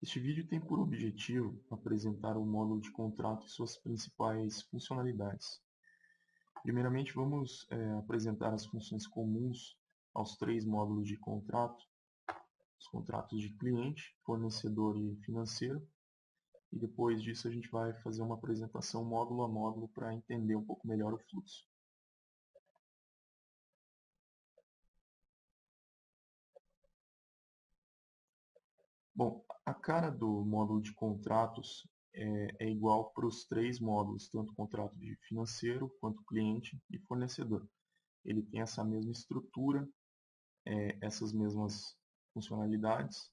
Este vídeo tem por objetivo apresentar o módulo de contrato e suas principais funcionalidades. Primeiramente, vamos apresentar as funções comuns aos três módulos de contrato, os contratos de cliente, fornecedor e financeiro. E depois disso a gente vai fazer uma apresentação módulo a módulo para entender um pouco melhor o fluxo. Bom, a cara do módulo de contratos é igual para os três módulos, tanto o contrato de financeiro, quanto cliente e fornecedor. Ele tem essa mesma estrutura, essas mesmas funcionalidades,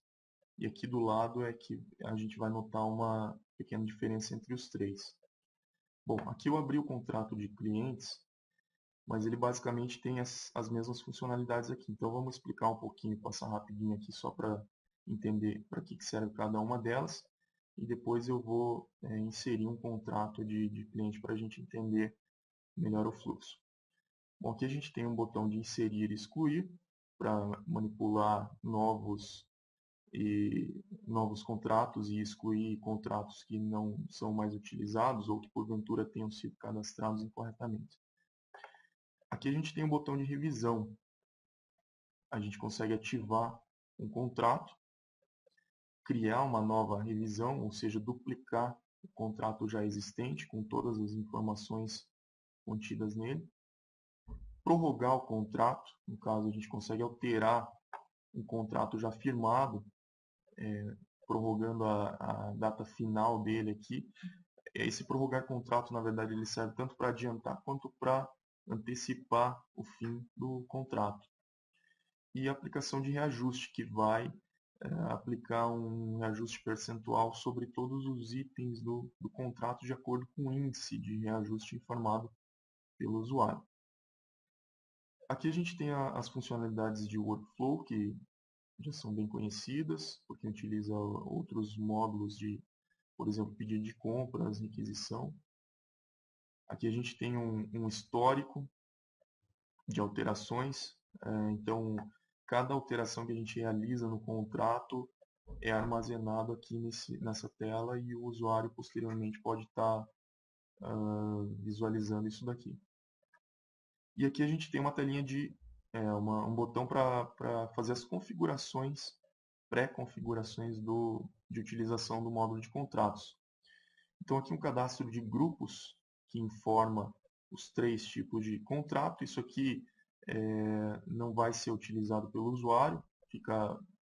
e aqui do lado é que a gente vai notar uma pequena diferença entre os três. Bom, aqui eu abri o contrato de clientes, mas ele basicamente tem as mesmas funcionalidades aqui. Então vamos explicar um pouquinho, passar rapidinho aqui só para entender para que serve cada uma delas. E depois eu vou inserir um contrato de cliente para a gente entender melhor o fluxo. Bom, aqui a gente tem um botão de inserir e excluir para manipular novos contratos e excluir contratos que não são mais utilizados ou que porventura tenham sido cadastrados incorretamente. Aqui a gente tem um botão de revisão. A gente consegue ativar um contrato, criar uma nova revisão, ou seja, duplicar o contrato já existente com todas as informações contidas nele. Prorrogar o contrato, no caso a gente consegue alterar um contrato já firmado, prorrogando a data final dele aqui. Esse prorrogar contrato, na verdade, ele serve tanto para adiantar quanto para antecipar o fim do contrato. E a aplicação de reajuste, que vai aplicar um reajuste percentual sobre todos os itens do contrato de acordo com o índice de reajuste informado pelo usuário. Aqui a gente tem as funcionalidades de workflow, que já são bem conhecidas, porque utiliza outros módulos de, por exemplo, pedido de compras, requisição. Aqui a gente tem um histórico de alterações, então cada alteração que a gente realiza no contrato é armazenado aqui nessa tela e o usuário posteriormente pode estar visualizando isso daqui. E aqui a gente tem uma telinha de um botão para fazer as configurações, pré-configurações de utilização do módulo de contratos. Então aqui um cadastro de grupos que informa os três tipos de contrato. Isso aqui não vai ser utilizado pelo usuário,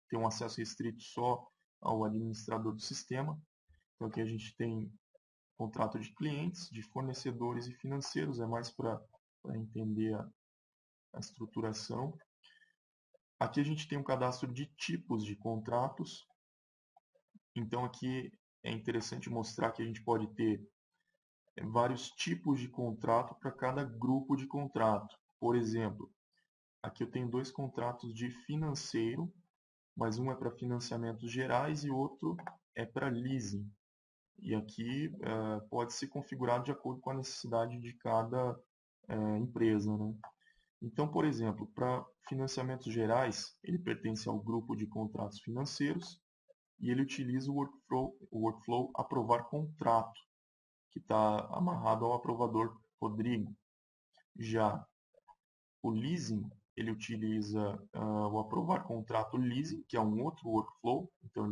tem um acesso restrito só ao administrador do sistema. Então aqui a gente tem contrato de clientes, de fornecedores e financeiros, é mais para entender a estruturação. Aqui a gente tem um cadastro de tipos de contratos. Então aqui é interessante mostrar que a gente pode ter vários tipos de contrato para cada grupo de contrato. Por exemplo, aqui eu tenho dois contratos de financeiro, mas um é para financiamentos gerais e outro é para leasing. E aqui pode ser configurado de acordo com a necessidade de cada empresa, né? Então, por exemplo, para financiamentos gerais, ele pertence ao grupo de contratos financeiros e ele utiliza o workflow aprovar contrato, que está amarrado ao aprovador Rodrigo. Já o leasing, ele utiliza o aprovar contrato leasing, que é um outro workflow, então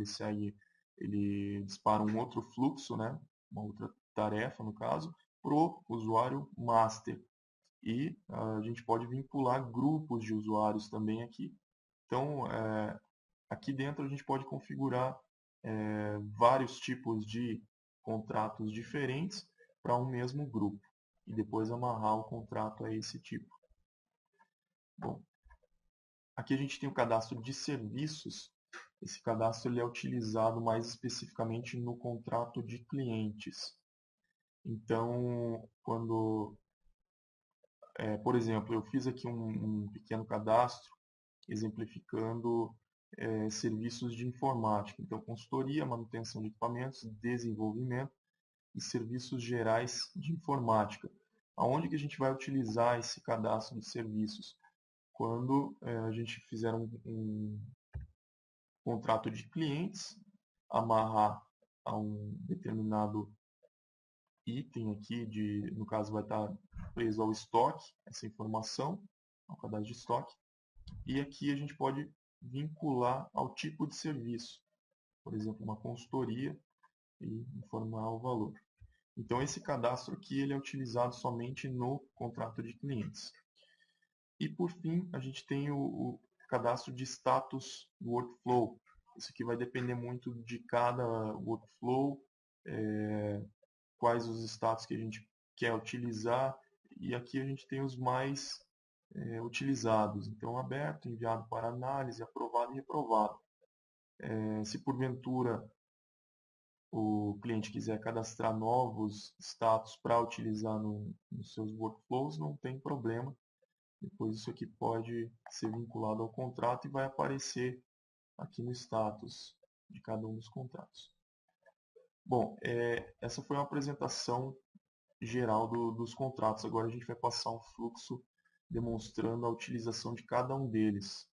ele dispara um outro fluxo, né, uma outra tarefa no caso, para o usuário master. E a gente pode vincular grupos de usuários também aqui. Então, aqui dentro a gente pode configurar vários tipos de contratos diferentes para um mesmo grupo e depois amarrar o contrato a esse tipo. Bom, aqui a gente tem o cadastro de serviços. Esse cadastro ele é utilizado mais especificamente no contrato de clientes. Então, por exemplo, eu fiz aqui um pequeno cadastro exemplificando serviços de informática. Então, consultoria, manutenção de equipamentos, desenvolvimento e serviços gerais de informática. Aonde que a gente vai utilizar esse cadastro de serviços? Quando a gente fizer um contrato de clientes, amarrar a um determinado item aqui, no caso vai estar preso ao estoque, essa informação, ao cadastro de estoque. E aqui a gente pode vincular ao tipo de serviço, por exemplo, uma consultoria, e informar o valor. Então esse cadastro aqui ele é utilizado somente no contrato de clientes. E por fim, a gente tem o cadastro de status do workflow. Isso aqui vai depender muito de cada workflow, quais os status que a gente quer utilizar. E aqui a gente tem os mais utilizados. Então, aberto, enviado para análise, aprovado e reprovado. Se porventura o cliente quiser cadastrar novos status para utilizar nos seus workflows, não tem problema. Depois isso aqui pode ser vinculado ao contrato e vai aparecer aqui no status de cada um dos contratos. Bom, essa foi uma apresentação geral dos contratos. Agora a gente vai passar um fluxo demonstrando a utilização de cada um deles.